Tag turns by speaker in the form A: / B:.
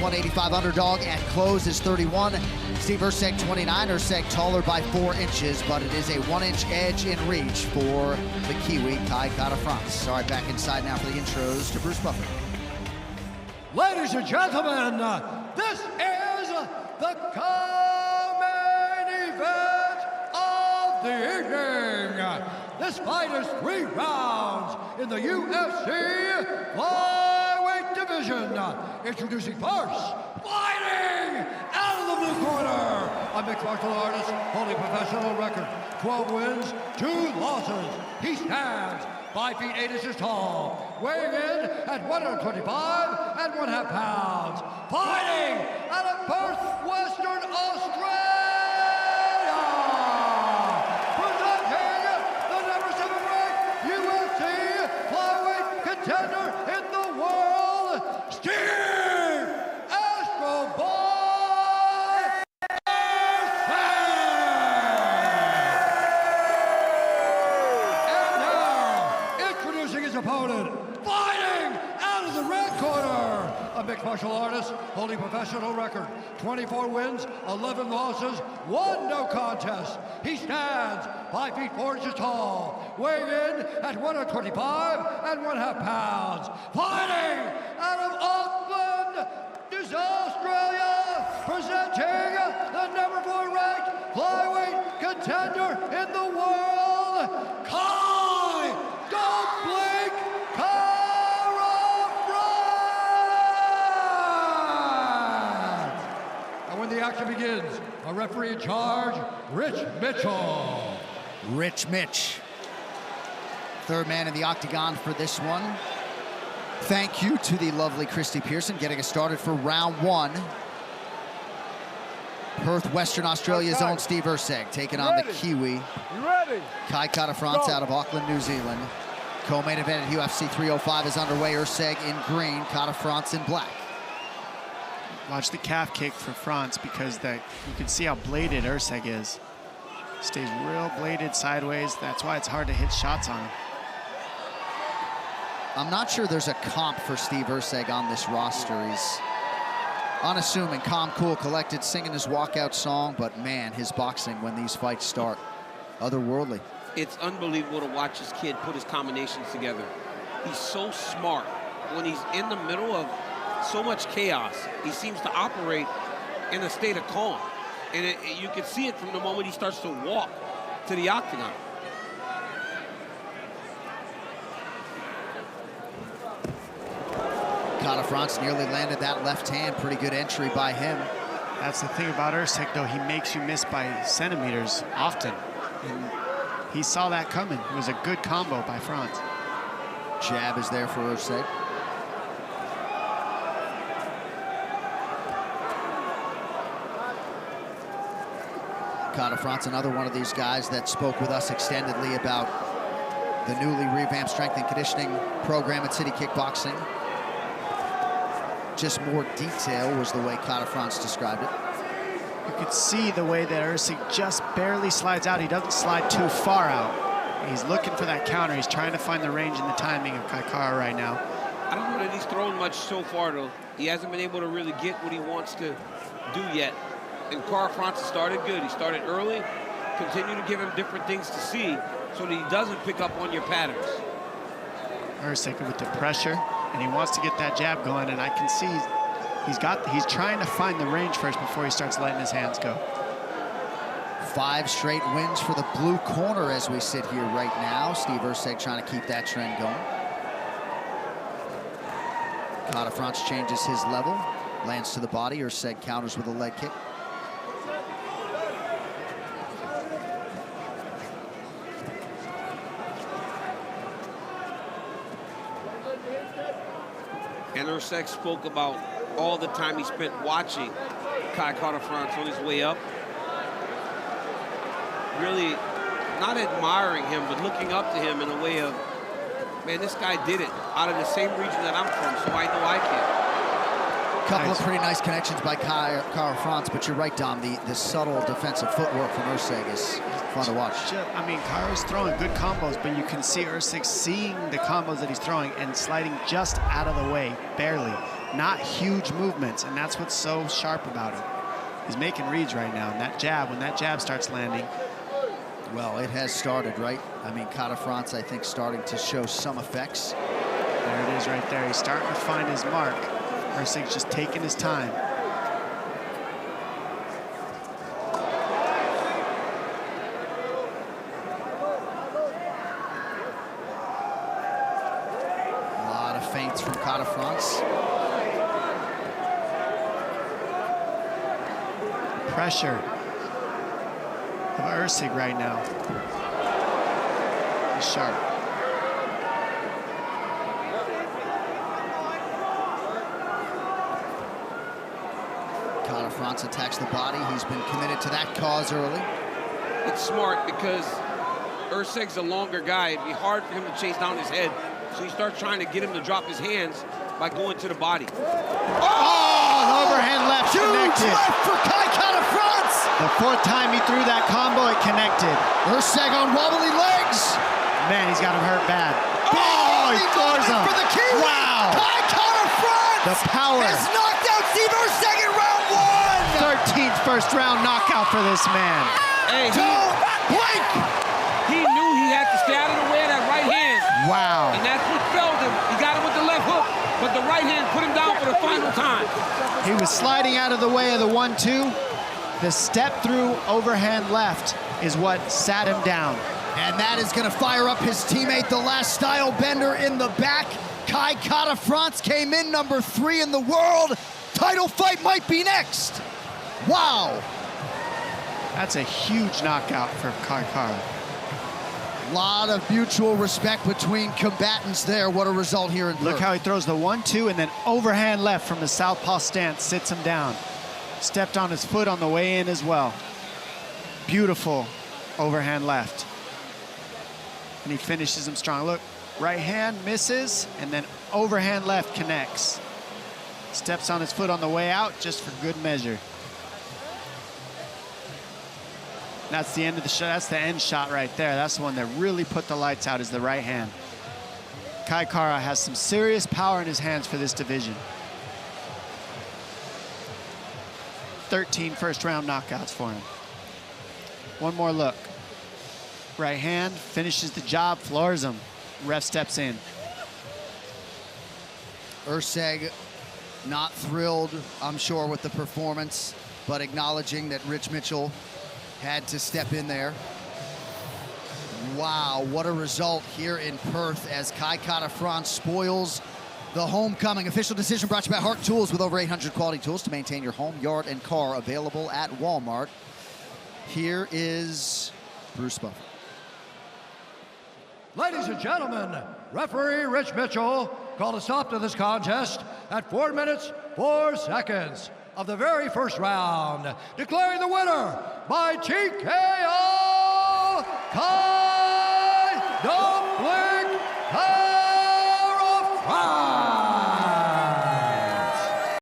A: 185 underdog at close is 31. Steve Erceg 29. Erceg taller by 4 inches, but it is a 1-inch edge in reach for the Kiwi, Kai Kara-France. All right, back inside now for the intros to Bruce Buffer.
B: Ladies and gentlemen, this is the co-main event of the evening. This fight is 3 rounds in the UFC flyweight division. Introducing first, fighting out of the blue corner, a mixed martial artist holding professional record, 12 wins, 2 losses. He stands 5 feet 8 inches tall, weighing in at 125 and 1/2 pounds. Fighting out of Perth, Western Australia, presenting the #7 ranked UFC flyweight contender in the world, Steve Astro Boy Erceg. And now, introducing his opponent, fighting out of the red corner, a mixed martial artist holding professional record, 24 wins, 11 losses, 1 no contest. He stands 5 feet 4 inches tall, weighing in at 125 and 1/2 pounds. Fighting out of Auckland, Australia, presenting the #4 ranked flyweight contender in the world, Kai "Don't Blink" Kara-France. And when the action begins, a referee in charge, Rich Mitchell.
A: Rich Mitch, third man in the octagon for this one. Thank you to the lovely Christy Pearson getting us started for round 1. Perth, Western Australia's own Steve Erceg taking on the Kiwi, Kai Kara-France out of Auckland, New Zealand. Co-main event at UFC 305 is underway. Erceg in green, Kara-France in black.
C: Watch the calf kick for France because you can see how bladed Erceg is. Stays real bladed sideways. That's why it's hard to hit shots on him.
A: I'm not sure there's a comp for Steve Erceg on this roster. He's unassuming, calm, cool, collected, singing his walkout song, but man, his boxing when these fights start, otherworldly.
D: It's unbelievable to watch this kid put his combinations together. He's so smart. When he's in the middle of so much chaos, he seems to operate in a state of calm. And you can see it from the moment he starts to walk to the octagon.
A: Kara-France nearly landed that left hand. Pretty good entry by him.
C: That's the thing about Erceg, though. He makes you miss by centimeters often. And he saw that coming. It was a good combo by France.
A: Jab is there for Erceg. Kara-France, another one of these guys that spoke with us extendedly about the newly revamped strength and conditioning program at City Kickboxing. Just more detail was the way Kara-France described it.
C: You could see the way that Erceg just barely slides out. He doesn't slide too far out. He's looking for that counter. He's trying to find the range and the timing of Kara right now.
D: I don't know that he's thrown much so far, though. He hasn't been able to really get what he wants to do yet. And Kara-France started good. He started early, continue to give him different things to see so that he doesn't pick up on your patterns.
C: Erceg with the pressure, and he wants to get that jab going, and I can see he's trying to find the range first before he starts letting his hands go.
A: 5 straight wins for the blue corner as we sit here right now. Steve Erceg trying to keep that trend going. Kara-France changes his level, lands to the body. Erceg counters with a leg kick.
D: And Erceg spoke about all the time he spent watching Kai Kara-France on his way up. Really not admiring him, but looking up to him in a way of, man, this guy did it out of the same region that I'm from, so I know I can.
A: Couple of pretty nice connections by Kara-France, but you're right, Dom. The subtle defensive footwork from Erceg is fun to watch.
C: I mean, Kara's throwing good combos, but you can see Erceg seeing the combos that he's throwing and sliding just out of the way, barely. not huge movements, and that's what's so sharp about him. He's making reads right now, and that jab, when that jab starts landing.
A: Well, it has started, right? I mean, Kara-France, I think, starting to show some effects.
C: There it is right there. He's starting to find his mark. Erceg's just taking his time.
A: A lot of feints from Kara-France.
C: Pressure of Erceg right now. He's sharp.
A: Kara-France attacks the body. He's been committed to that cause early.
D: It's smart because Erceg's a longer guy. It'd be hard for him to chase down his head. So he starts trying to get him to drop his hands by going to the body.
C: Oh, overhand left connected.
A: Left for Kara-France.
C: The fourth time he threw that combo, it connected.
A: Erceg on wobbly legs.
C: Man, he's got him hurt bad. Oh, he floors him.
A: For the Kiwi.
C: Wow.
A: Kara-France
C: The power.
A: has knocked out Steve Erceg in round 1.
C: 13th first-round knockout for this man.
D: Hey,
A: Don't blink.
D: he knew he had to stay out of the way of that right hand.
C: Wow.
D: And that's what failed him. He got him with the left hook, but the right hand put him down for the final time.
C: He was sliding out of the way of the 1-2. The step-through overhand left is what sat him down.
A: And that is going to fire up his teammate, the last style bender in the back. Kara-France came in number 3 in the world. Title fight might be next. Wow.
C: That's a huge knockout for Kara.
A: A lot of mutual respect between combatants there. What a result here in
C: Look
A: Perth.
C: how he throws the 1-2 and then overhand left from the southpaw stance, sits him down. Stepped on his foot on the way in as well. Beautiful overhand left. And he finishes him strong. Look, right hand misses, and then overhand left connects. Steps on his foot on the way out, just for good measure. That's the end of the shot. That's the end shot right there. That's the one that really put the lights out, is the right hand. Kara has some serious power in his hands for this division. 13 first-round knockouts for him. One more look. Right hand, finishes the job, floors him. Ref steps in.
A: Erceg not thrilled, I'm sure, with the performance, but acknowledging that Rich Mitchell had to step in there. Wow, what a result here in Perth as Kara-France spoils the homecoming. Official decision brought to you by Hart Tools, with over 800 quality tools to maintain your home, yard, and car, available at Walmart. Here is Bruce Buffer.
B: Ladies and gentlemen, referee Rich Mitchell called a stop to this contest at 4 minutes, 4 seconds of the very first round, declaring the winner by TKO, Kai